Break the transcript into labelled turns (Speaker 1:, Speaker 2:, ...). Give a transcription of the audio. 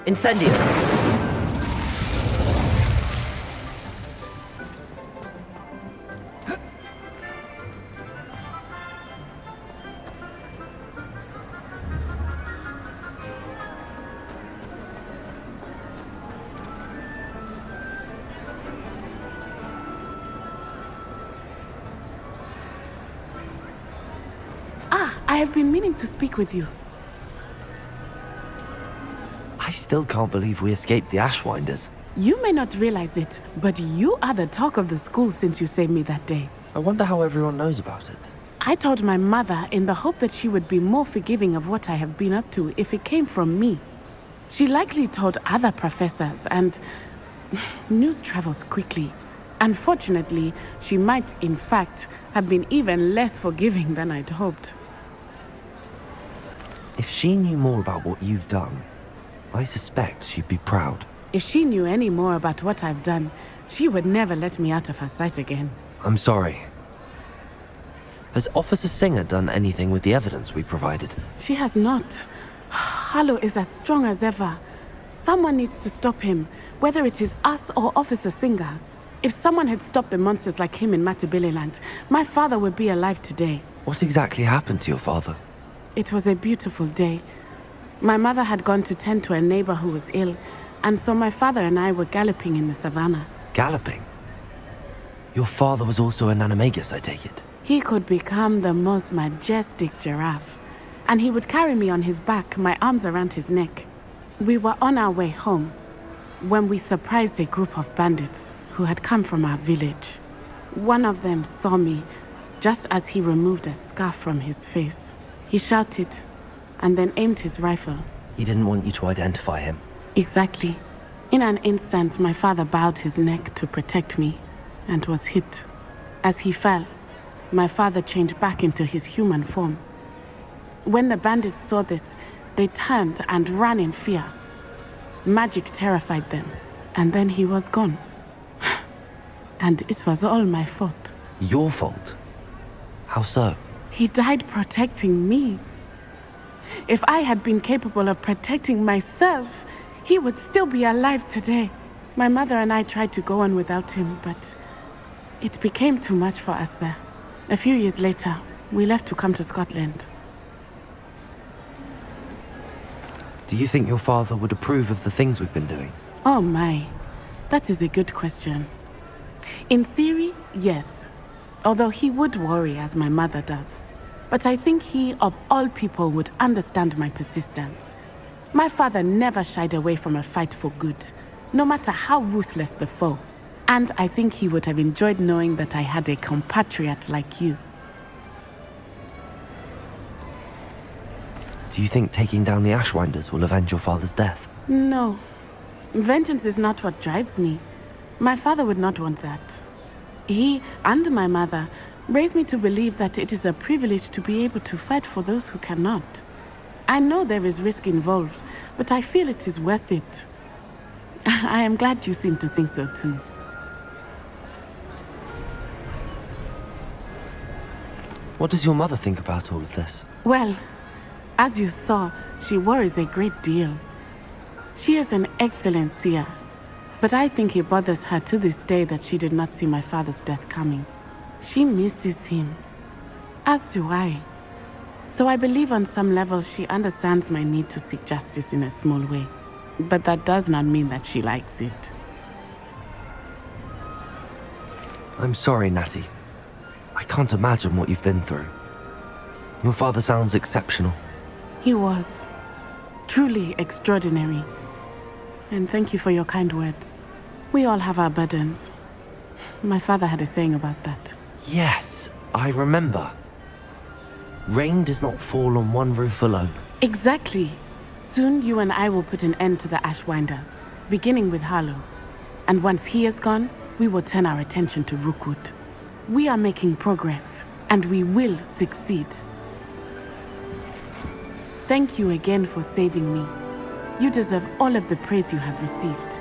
Speaker 1: Incendio!
Speaker 2: I have been meaning to speak with you.
Speaker 1: I still can't believe we escaped the Ashwinders.
Speaker 2: You may not realize it, but you are the talk of the school since you saved me that day.
Speaker 1: I wonder how everyone knows about it.
Speaker 2: I told my mother in the hope that she would be more forgiving of what I have been up to if it came from me. She likely told other professors, and news travels quickly. Unfortunately, she might, in fact, have been even less forgiving than I'd hoped.
Speaker 1: If she knew more about what you've done, I suspect she'd be proud.
Speaker 2: If she knew any more about what I've done, she would never let me out of her sight again.
Speaker 1: I'm sorry. Has Officer Singer done anything with the evidence we provided?
Speaker 2: She has not. Harlow is as strong as ever. Someone needs to stop him, whether it is us or Officer Singer. If someone had stopped the monsters like him in Matabeleland, my father would be alive today.
Speaker 1: What exactly happened to your father?
Speaker 2: It was a beautiful day. My mother had gone to tend to a neighbor who was ill, and so my father and I were galloping in the savannah.
Speaker 1: Galloping? Your father was also an animagus, I take it?
Speaker 2: He could become the most majestic giraffe, and he would carry me on his back, my arms around his neck. We were on our way home when we surprised a group of bandits who had come from our village. One of them saw me just as he removed a scarf from his face. He shouted and then aimed his rifle.
Speaker 1: He didn't want you to identify him.
Speaker 2: Exactly. In an instant, my father bowed his neck to protect me and was hit. As he fell, my father changed back into his human form. When the bandits saw this, they turned and ran in fear. Magic terrified them, and then he was gone. And it was all my fault.
Speaker 1: Your fault? How so?
Speaker 2: He died protecting me. If I had been capable of protecting myself, he would still be alive today. My mother and I tried to go on without him, but it became too much for us there. A few years later, we left to come to Scotland.
Speaker 1: Do you think your father would approve of the things we've been doing?
Speaker 2: Oh my, that is a good question. In theory, yes. Although he would worry as my mother does. But I think he, of all people, would understand my persistence. My father never shied away from a fight for good, no matter how ruthless the foe. And I think he would have enjoyed knowing that I had a compatriot like you.
Speaker 1: Do you think taking down the Ashwinders will avenge your father's death?
Speaker 2: No. Vengeance is not what drives me. My father would not want that. He and my mother raised me to believe that it is a privilege to be able to fight for those who cannot. I know there is risk involved, but I feel it is worth it. I am glad you seem to think so too.
Speaker 1: What does your mother think about all of this?
Speaker 2: Well, as you saw, she worries a great deal. She is an excellent seer, but I think it bothers her to this day that she did not see my father's death coming. She misses him, as do I. So I believe on some level she understands my need to seek justice in a small way. But that does not mean that she likes it.
Speaker 1: I'm sorry, Natty. I can't imagine what you've been through. Your father sounds exceptional.
Speaker 2: He was. Truly extraordinary. And thank you for your kind words. We all have our burdens. My father had a saying about that.
Speaker 1: Yes, I remember. Rain does not fall on one roof alone.
Speaker 2: Exactly. Soon you and I will put an end to the Ashwinders, beginning with Harlow. And once he is gone, we will turn our attention to Rookwood. We are making progress, and we will succeed. Thank you again for saving me. You deserve all of the praise you have received.